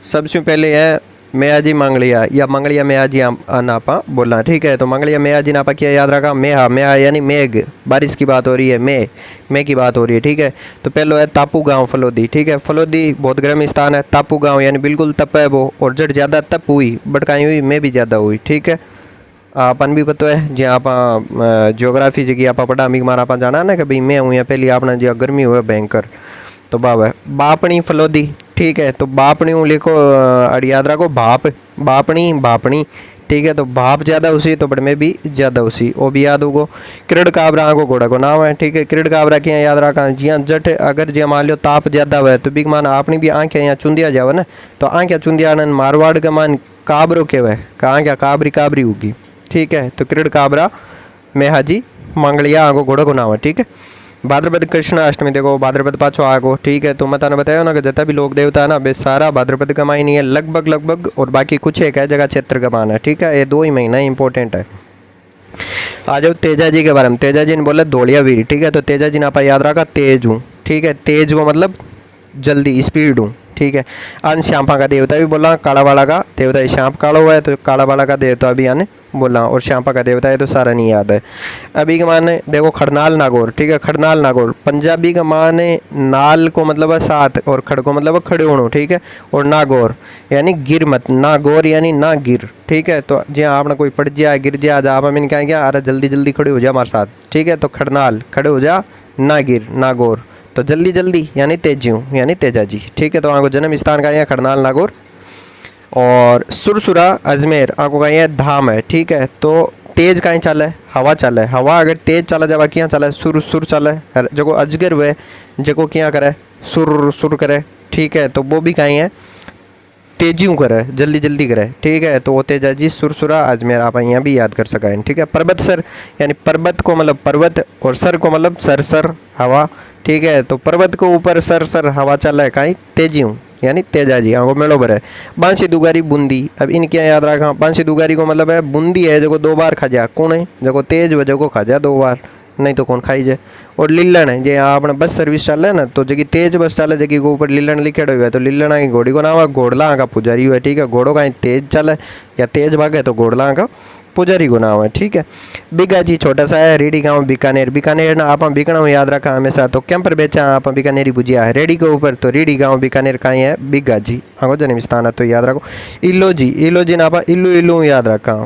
सबसे पहले है मेयाजी मंगलिया या मंगलिया मेयाजी आना आप बोलना, ठीक है। तो मंगलिया मेयाजी ना आप क्या याद रखा, मेहा, मेहा यानी मेघ, बारिश की बात हो रही है, मे की बात हो रही है, ठीक है। तो पहलो है तापू गांव फलोदी, ठीक है। फलोदी बहुत गर्म स्थान है, तापू गांव यानी बिल्कुल तप है वो, और जड़ ज़्यादा तप हुई बट कहीं हुई मैं भी ज़्यादा हुई, ठीक है। अपन भी पता है जी आप जियोग्राफी जी आप पढ़ा अमी मारा आप जाना ना कि भाई मैं हूँ या पहली आपने जो गर्मी हुआ भयंकर, तो बाबा बापणी फलोदी, ठीक है। तो बापणी लिखो अड़ याद रखो भाप, बापणी बापणी, ठीक है। तो भाप ज़्यादा उसी तो बट में भी ज़्यादा उसी, वो भी याद होगो। क्रीड़ काबरा को घोड़ा को नाम है, ठीक है। क्रीड़ काबरा क्या याद रखा, जिया जट अगर जी मान लो ताप ज़्यादा हुआ तो बिग मान अपनी भी आँखें यहाँ चुंदिया जावे ना, तो आँखें चुंदिया मारवाड़ का मान काबरो कहवे, आँखें काबरी काबरी होगी, ठीक है। तो क्रीड़ काबरा मेहाजी मंगलिया आगो घोड़ा को नाम है, ठीक है। भाद्रपद कृष्ण अष्टमी देखो भाद्रपद पाछो आगो, ठीक है। तो मैं तने बताया ना कि जितना भी लोग देवता है ना बे सारा भाद्रपद का महीना है लगभग, और बाकी कुछ एक है जगह क्षेत्र का मान है, ठीक है। ये 2 ही महीना इंपॉर्टेंट है। आ जाओ तेजा जी के बारे में। तेजा जी ने बोला धोलिया वीर, ठीक है। तो तेजा जी ने आप याद रखा तेज हूँ, ठीक है। तेज को मतलब जल्दी स्पीड हूँ, ठीक है। अन श्याम्पा का देवता भी बोला, काला वाला का देवता श्याम काला हुआ है तो काला वाला का देवता भी आने बोला, और श्याम्पा का देवता है तो सारा नहीं याद है। अभी के माने देखो खड़नाल नागौर, ठीक है। खड़नाल नागौर पंजाबी का माने नाल को मतलब है साथ, और खड़ को मतलब है खड़े होना, ठीक है। और नागौर यानी गिर मत, नागौर यानी ना गिर, ठीक है। तो जी आपने कोई पड़ जाए गिर जाए जा आप मैंने क्या क्या अरे जल्दी जल्दी खड़े हो जा हमारे साथ, ठीक है। तो खड़नाल खड़े हो जा, ना गिर नागौर, तो जल्दी जल्दी यानी तेजी हूँ यानी तेजा जी, ठीक है। तो आगो जन्म स्थान का यहाँ खड़नाल नागौर। और सुरसुरा अजमेर आगो का यहाँ धाम है, ठीक है। तो तेज कहीं चल है, हवा चल है, हवा अगर तेज चला जावा क्या चला है, सुर सुर चल है, जगो अजगर हुए जगो क्या करे सुर सुर करे, ठीक है। तो वो भी कहीं है तेजियों करे जल्दी जल्दी करे, ठीक है। तो वो तेजा जी सुरसुरा अजमेर आप यहाँ भी याद कर सकें, ठीक है। पर्वत सर यानी पर्वत को मतलब पर्वत, और सर को मतलब सर सर हवा, ठीक है। तो पर्वत को ऊपर सर सर हवा चल है कहीं तेजी हूँ यानी तेजा जी आगो मेलो भर है। बांसी दुगारी बूंदी, अब इन क्या याद रखा, बांसी दुगारी को मतलब है बूंदी है जो 2 बार खा जा, कौन है जो तेज वजह को खा जा 2 बार, नहीं तो कौन खाई जाए। और लीलन है जे आपने बस सर्विस चल है ना, तो जगह तेज बस चले जगह को ऊपर लीलन लिखे हुआ है, तो लीलन की घोड़ी को नाम है, घोड़ला का पुजारी हुआ है, ठीक है। घोड़ों का तेज चले या तेज भागे तो घोड़ला का पुजारी को नाम है, ठीक है। बिगा जी छोटा सा है, रेडी गाँव बीकानेर, बीकानेर ना आप बिकना याद रखा हमेशा, तो कैंप पर बेचा आप बीकानेरी भुजिया है रेडी के ऊपर, तो रेडी गाँव बीकानेर का ही है बिगा जी आगो जन्म स्थान है, तो याद रखो। इलो जी ना आप इल्लू इल्लू याद रखा।